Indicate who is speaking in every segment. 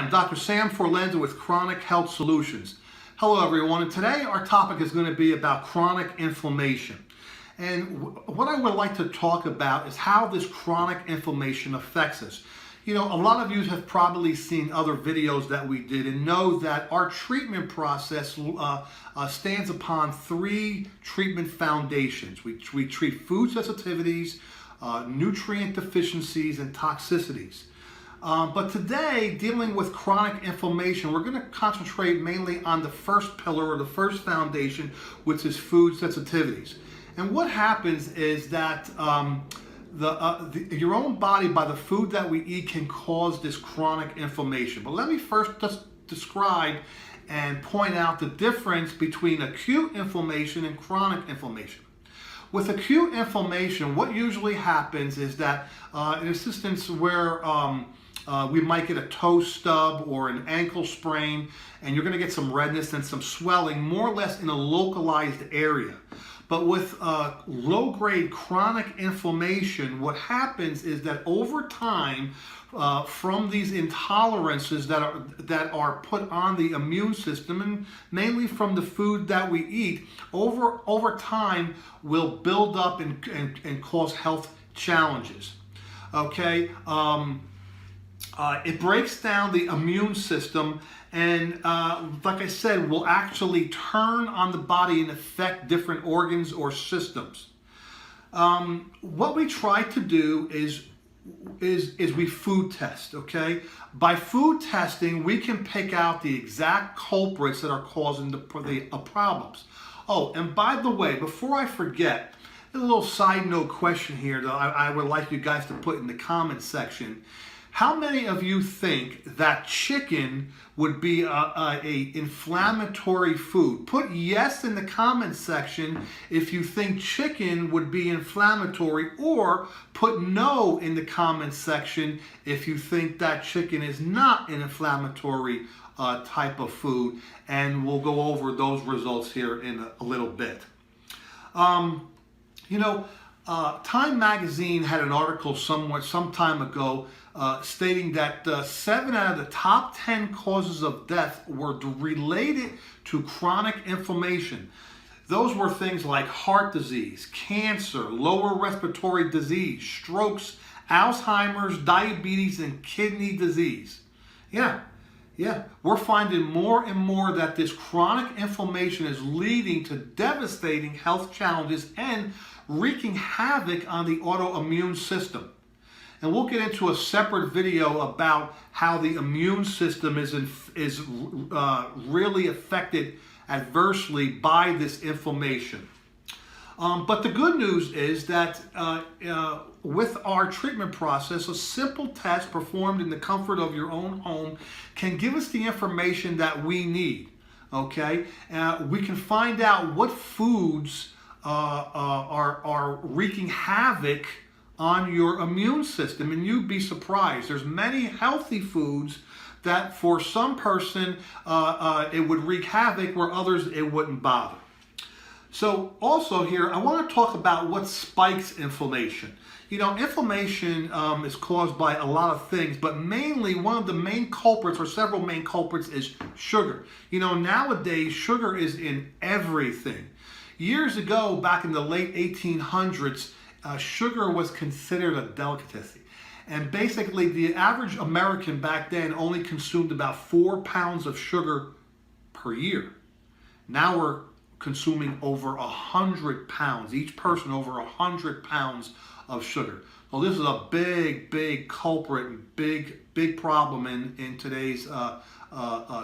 Speaker 1: I'm Dr. Sam Forlenza with Chronic Health Solutions. Hello everyone, and today our topic is going to be about chronic inflammation. And what I would like to talk about is how this chronic inflammation affects us. You know, a lot of you have probably seen other videos that we did and know that our treatment process stands upon three treatment foundations. We treat food sensitivities, nutrient deficiencies, and toxicities. But today, dealing with chronic inflammation, we're going to concentrate mainly on the first pillar or the first foundation, which is food sensitivities. And what happens is that your own body, by the food that we eat, can cause this chronic inflammation. But let me first just describe and point out the difference between acute inflammation and chronic inflammation. With acute inflammation, what usually happens is that in an instance where we might get a toe stub or an ankle sprain, and you're going to get some redness and some swelling, more or less in a localized area. But with low-grade chronic inflammation, what happens is that over time, from these intolerances that are put on the immune system, and mainly from the food that we eat, over time will build up and cause health challenges. Okay. It breaks down the immune system, and like I said, will actually turn on the body and affect different organs or systems. What we try to do is we food test, okay? By food testing, we can pick out the exact culprits that are causing the problems. Oh, and by the way, before I forget, a little side note question here that I would like you guys to put in the comment section. How many of you think that chicken would be a inflammatory food? Put yes in the comment section if you think chicken would be inflammatory, or put no in the comment section if you think that chicken is not an inflammatory type of food. And we'll go over those results here in a little bit. Time magazine had an article some time ago stating that 7 out of the top 10 causes of death were related to chronic inflammation. Those were things like heart disease, cancer, lower respiratory disease, strokes, Alzheimer's, diabetes, and kidney disease. Yeah, we're finding more and more that this chronic inflammation is leading to devastating health challenges and wreaking havoc on the autoimmune system. And we'll get into a separate video about how the immune system is really affected adversely by this inflammation. But the good news is that with our treatment process, a simple test performed in the comfort of your own home can give us the information that we need. Okay, we can find out what foods are wreaking havoc on your immune system, and you'd be surprised. There's many healthy foods that for some person it would wreak havoc, where others it wouldn't bother. So also here, I want to talk about what spikes inflammation. You know, inflammation is caused by a lot of things, but mainly one of the main culprits, or several main culprits, is sugar. You know, nowadays sugar is in everything. Years ago, back in the late 1800s, sugar was considered a delicacy. And basically, the average American back then only consumed about 4 pounds of sugar per year. Now we're consuming over 100 pounds, each person over 100 pounds of sugar. So this is a big culprit and big problem in today's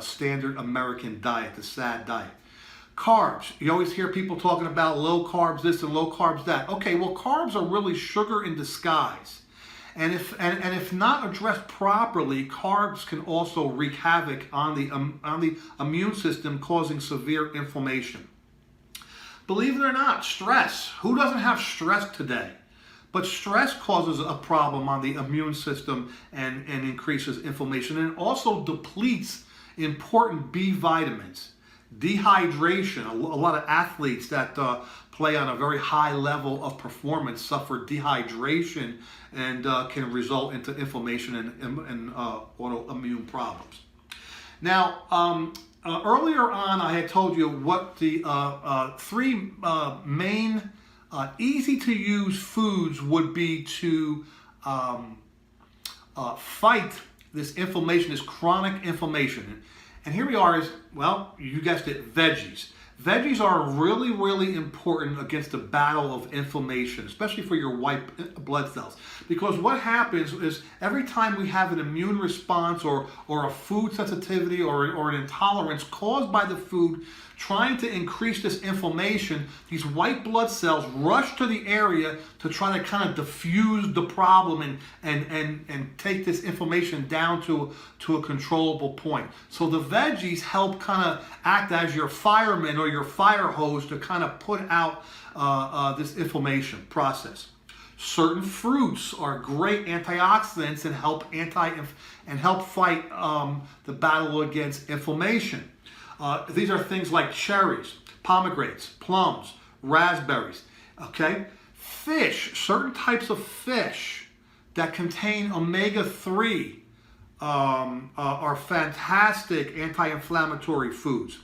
Speaker 1: standard American diet, the SAD diet. Carbs. You always hear people talking about low carbs this and low carbs that. Okay, well, carbs are really sugar in disguise. And if not addressed properly, carbs can also wreak havoc on the immune system, causing severe inflammation. Believe it or not, stress. Who doesn't have stress today? But stress causes a problem on the immune system and increases inflammation, and also depletes important B vitamins. Dehydration. A lot of athletes that play on a very high level of performance suffer dehydration and can result into inflammation and autoimmune problems. Now, earlier on, I had told you what the three main easy-to-use foods would be to fight this inflammation, this chronic inflammation. And here we are is, well, you guessed it, veggies. Veggies are really, really important against the battle of inflammation, especially for your white blood cells. Because what happens is every time we have an immune response or a food sensitivity or an intolerance caused by the food trying to increase this inflammation, these white blood cells rush to the area to try to kind of diffuse the problem and take this inflammation down to a controllable point. So the veggies help kind of act as your fireman or your fire hose to kind of put out this inflammation process. Certain fruits are great antioxidants and help fight the battle against inflammation. These are things like cherries, pomegranates, plums, raspberries. Okay, fish, certain types of fish that contain omega-3 are fantastic anti-inflammatory foods.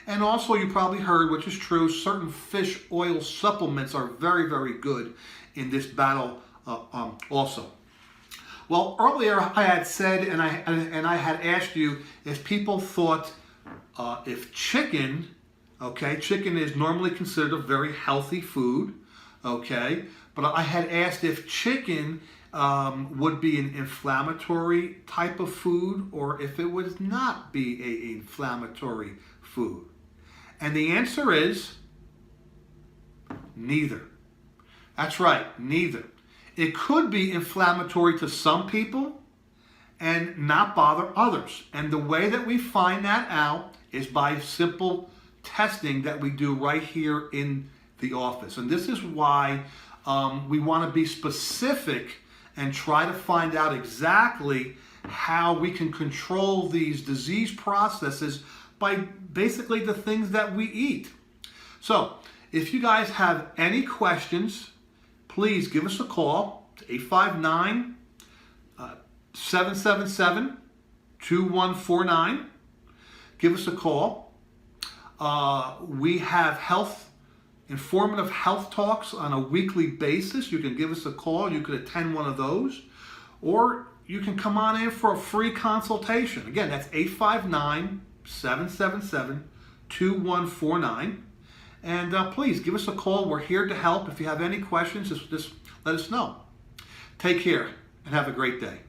Speaker 1: And also, you probably heard, which is true, certain fish oil supplements are very, very good in this battle also. Well, earlier I had said, and I had asked you if people thought if chicken, okay, chicken is normally considered a very healthy food, okay, but I had asked if chicken would be an inflammatory type of food or if it would not be an inflammatory food. And the answer is neither. That's right, neither. It could be inflammatory to some people and not bother others. And the way that we find that out is by simple testing that we do right here in the office. And this is why we want to be specific and try to find out exactly how we can control these disease processes by basically the things that we eat. So if you guys have any questions, please give us a call to 859-777-2149. Give us a call. We have informative health talks on a weekly basis. You can give us a call. You could attend one of those. Or you can come on in for a free consultation. Again, that's 859-777-2149. And please give us a call. We're here to help. If you have any questions, just let us know. Take care and have a great day.